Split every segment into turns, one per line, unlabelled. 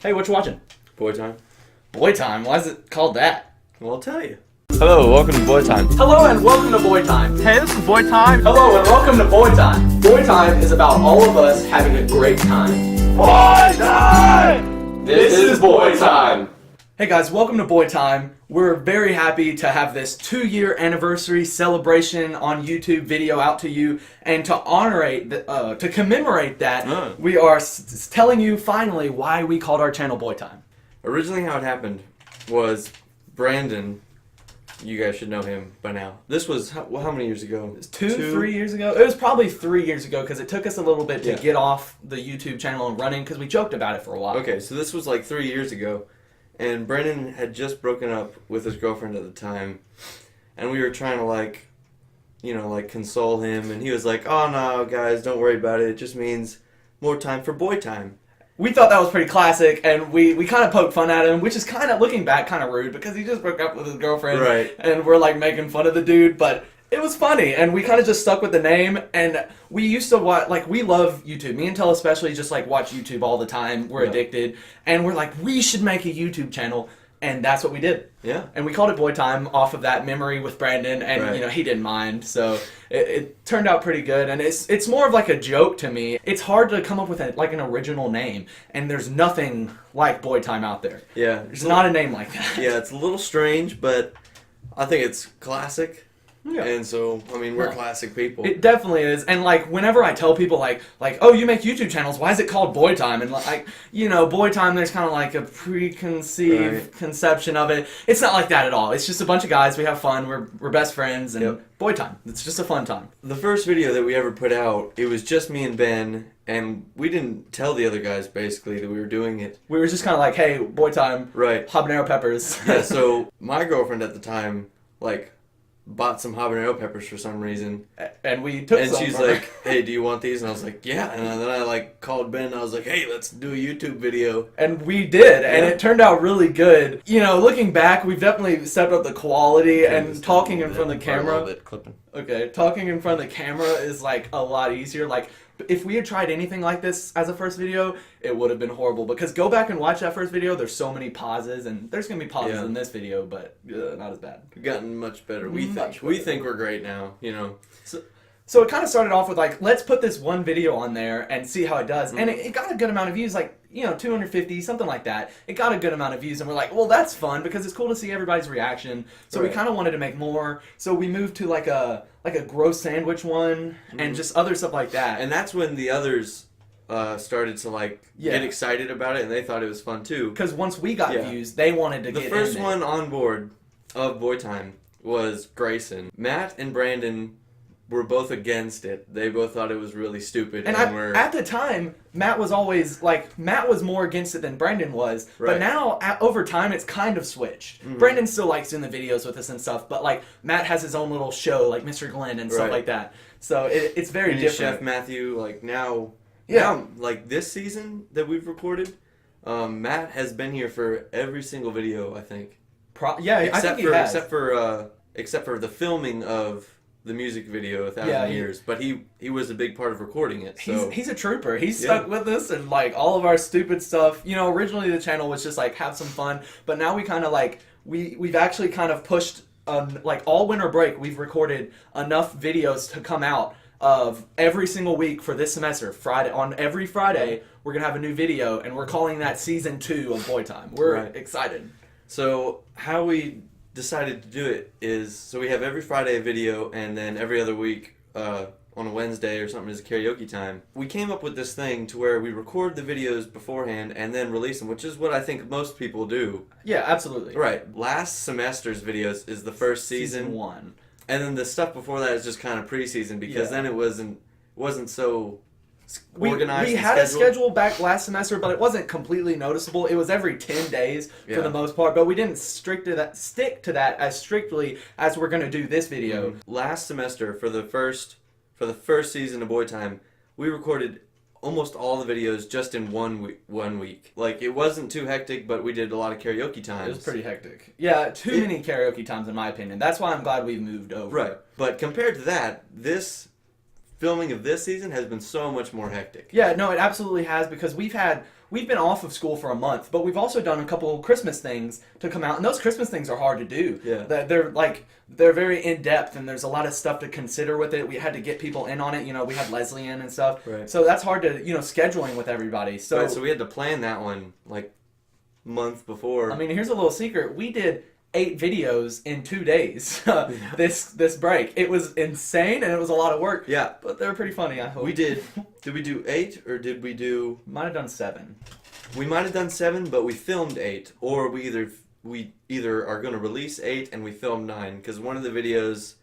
Hey, what you watching?
BoyTime.
BoyTime? Why is it called that?
Well, I'll tell you. Hello, welcome to BoyTime.
Hello and welcome to BoyTime.
Hey, this is BoyTime.
Hello and welcome to BoyTime. BoyTime is about all of us having a great time.
BoyTime!
This is BoyTime. Hey guys, welcome to BoyTime. We're very happy to have this 2-year anniversary celebration on YouTube video out to you, and to to commemorate that, we are telling you finally why we called our channel BoyTime.
Originally how it happened was Brandon, you guys should know him by now. This was, how many years ago?
It was 3 years ago? It was probably 3 years ago because it took us a little bit to get off the YouTube channel and running because we joked about it for a while.
Okay, so this was like 3 years ago. And Brandon had just broken up with his girlfriend at the time, and we were trying to console him, and he was like, "Oh no, guys, don't worry about it. It just means more time for boy time."
We thought that was pretty classic, and we kind of poked fun at him, which is kind of, looking back, kind of rude because he just broke up with his girlfriend,
right?
And we're like making fun of the dude, but it was funny, and we kind of just stuck with the name. And we used to watch, we love YouTube. Me and Tell especially just watch YouTube all the time. We're addicted, and we're like, we should make a YouTube channel, and that's what we did.
Yeah.
And we called it BoyTime off of that memory with Brandon, and he didn't mind, so it turned out pretty good. And it's more of a joke to me. It's hard to come up with an original name, and there's nothing like BoyTime out there.
Yeah.
There's not a name like that.
Yeah, it's a little strange, but I think it's classic.
Yeah.
And so, we're classic people.
It definitely is. And whenever I tell people oh, you make YouTube channels, why is it called BoyTime? And BoyTime, there's kind of a preconceived conception of it. It's not like that at all. It's just a bunch of guys, we have fun, we're best friends, and BoyTime. It's just a fun time.
The first video that we ever put out, it was just me and Ben, and we didn't tell the other guys basically that we were doing it.
We were just kind of hey, BoyTime,
right?
Habanero peppers.
Yeah, so my girlfriend at the time, bought some habanero peppers for some reason,
and we took some.
And she's like, "Hey, do you want these?" And I was like, "Yeah." And then I called Ben and I was like, "Hey, let's do a YouTube video."
And we did, and it turned out really good. Looking back, we've definitely stepped up the quality, and talking in front of the camera.
A little bit clipping.
Okay, talking in front of the camera is a lot easier. If we had tried anything like this as a first video, it would have been horrible. Because go back and watch that first video, there's so many pauses, and there's going to be pauses in this video, but not as bad.
We've gotten much better. We think we're great now,
So it kind of started off with let's put this one video on there and see how it does. And it got a good amount of views, 250, something like that. It got a good amount of views, and we're like, well, that's fun because it's cool to see everybody's reaction. So we kind of wanted to make more. So we moved to a gross sandwich one and just other stuff like that.
And that's when the others started to get excited about it, and they thought it was fun too.
Because once we got views, they wanted to get in
there. The first one on board of BoyTime was Grayson. Matt and Brandon were both against it. They both thought it was really stupid.
And at the time, Matt was always Matt was more against it than Brandon was.
Right.
But now, over time, it's kind of switched. Brandon still likes doing the videos with us and stuff, but Matt has his own little show, Mr. Glenn and stuff like that. So it's very different.
Chef Matthew, now, this season that we've recorded, Matt has been here for every single video, I think.
I think he has.
Except for the filming of the music video 1,000 Years, but he was a big part of recording it. So
he's a trooper. He's stuck with us, and all of our stupid stuff. Originally the channel was just have some fun, but now we kind of we've actually kind of pushed all winter break. We've recorded enough videos to come out of every single week for this semester. On every Friday we're gonna have a new video, and we're calling that season 2 of BoyTime. We're excited.
So how we decided to do it is, so we have every Friday a video, and then every other week on a Wednesday or something is a karaoke time. We came up with this thing to where we record the videos beforehand and then release them, which is what I think most people do.
Yeah, absolutely.
Right. Last semester's videos is the first season
1.
And then the stuff before that is just kind of preseason, because then it wasn't so organized.
We had a schedule back last semester, but it wasn't completely noticeable. It was every 10 days for the most part, but we didn't stick to that as strictly as we're going to do this video.
Last semester, for the first season of BoyTime, we recorded almost all the videos just in one week. It wasn't too hectic, but we did a lot of karaoke times.
It was pretty hectic. Yeah, too many karaoke times in my opinion. That's why I'm glad we've moved over.
Right. But compared to that, this filming of this season has been so much more hectic.
Yeah, no, it absolutely has, because we've had we've been off of school for a month, but we've also done a couple Christmas things to come out, and those Christmas things are hard to do.
Yeah.
They're very in depth, and there's a lot of stuff to consider with it. We had to get people in on it. You know, we had Leslie in and stuff.
Right.
So that's hard to, you know, scheduling with everybody. So
So we had to plan that one like month before.
I mean, here's a little secret. We did 8 videos in 2 days this break. It was insane, and it was a lot of work.
Yeah.
But they were pretty funny, I hope.
We did we do 8 or did we do...
Might have done 7.
We might have done 7, but we filmed 8. Or we either are going to release 8 and we filmed 9. Because one of the videos...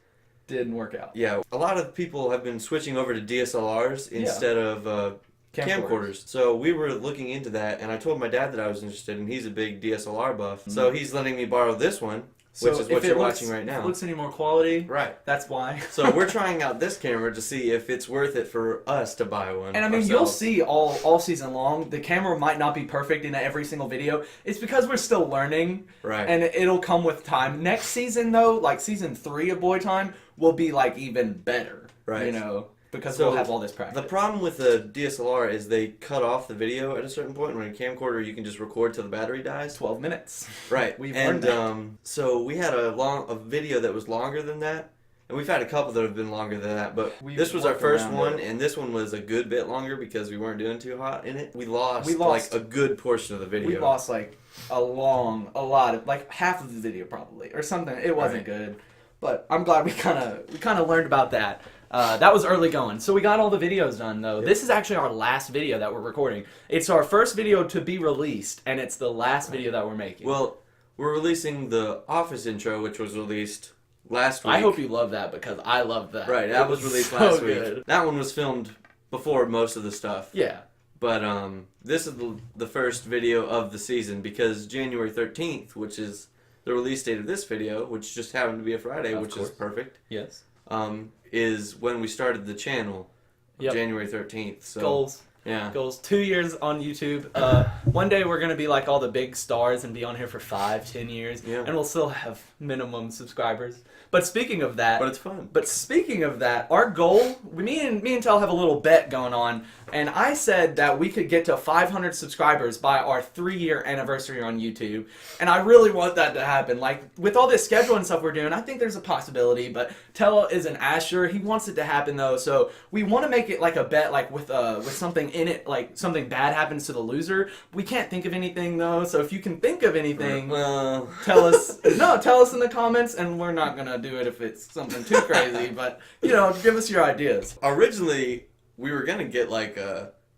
Didn't work out.
Yeah. A lot of people have been switching over to DSLRs instead of... camcorders. So we were looking into that, and I told my dad that I was interested, and he's a big DSLR buff. Mm-hmm. So he's letting me borrow this one, which is what you're watching right now.
If it looks any more quality,
right?
That's why.
So we're trying out this camera to see if it's worth it for us to buy one.
And I mean, you'll see all season long. The camera might not be perfect in every single video. It's because we're still learning,
right?
And it'll come with time. Next season, though, like season 3 of BoyTime, will be like even better,
right?
You know. Because we'll have all this practice.
The problem with the DSLR is they cut off the video at a certain point. When a camcorder, you can just record till the battery dies.
12 minutes.
Right.
We've learned that.
So we had a video that was longer than that. And we've had a couple that have been longer than that. But this was our first one, and this one was a good bit longer because we weren't doing too hot in it. We lost like a good portion of the video.
We lost like a lot of, like half of the video probably, or something. It wasn't good. But I'm glad we kind of learned about that. That was early going. So we got all the videos done, though. Yep. This is actually our last video that we're recording. It's our first video to be released, and it's the last video that we're making.
Well, we're releasing the Office intro, which was released last week.
I hope you love that, because I love that.
Right, that was released last week. That one was filmed before most of the stuff.
Yeah.
But this is the first video of the season, because January 13th, which is the release date of this video, which just happened to be a Friday, which is perfect.
Yes.
Is when we started the channel,
yep.
January 13th. So,
goals.
Yeah.
Goals. 2 years on YouTube. One day we're going to be like all the big stars and be on here for 5-10 years.
Yeah.
And we'll still have minimum subscribers. But speaking of that...
But it's fun.
But speaking of that, our goal... Me and Tel have a little bet going on. And I said that we could get to 500 subscribers by our 3-year anniversary on YouTube. And I really want that to happen. Like, with all this schedule and stuff we're doing, I think there's a possibility. But Tel isn't as sure. He wants it to happen, though. So we want to make it like a bet, like with something in it, like something bad happens to the loser. We can't think of anything, though. So if you can think of anything, tell us. No, tell us in the comments, and we're not going to do it if it's something too crazy. But, you know, give us your ideas.
Originally... we were gonna get like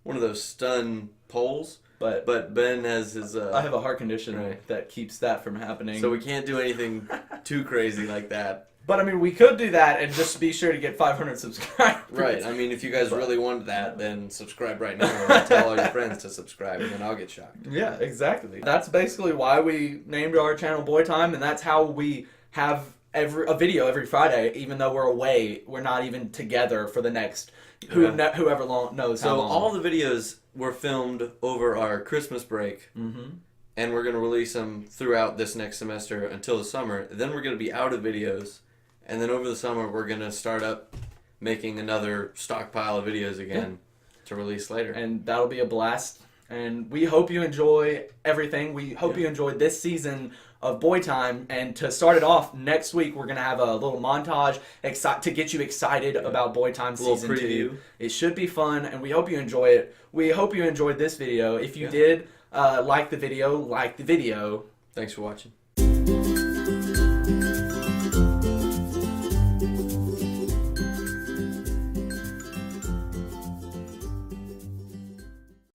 one of those stun poles, but Ben has his.
I have a heart condition that keeps that from happening,
so we can't do anything too crazy like that.
But I mean, we could do that and just be sure to get 500 subscribers.
Right. I mean, if you guys really wanted that, then subscribe right now and tell all your friends to subscribe, and then I'll get shocked.
Yeah, exactly. That's basically why we named our channel BoyTime, and that's how we have a video every Friday, even though we're away. We're not even together for the next. Whoever knows how long.
So all the videos were filmed over our Christmas break, and we're going to release them throughout this next semester until the summer. Then we're going to be out of videos, and then over the summer we're going to start up making another stockpile of videos again to release later.
And that'll be a blast. And we hope you enjoy everything. We hope you enjoyed this season of BoyTime. And to start it off, next week we're going to have a little montage to get you excited about BoyTime Season 2. It should be fun, and we hope you enjoy it. We hope you enjoyed this video. If you did like the video, like the video.
Thanks for watching.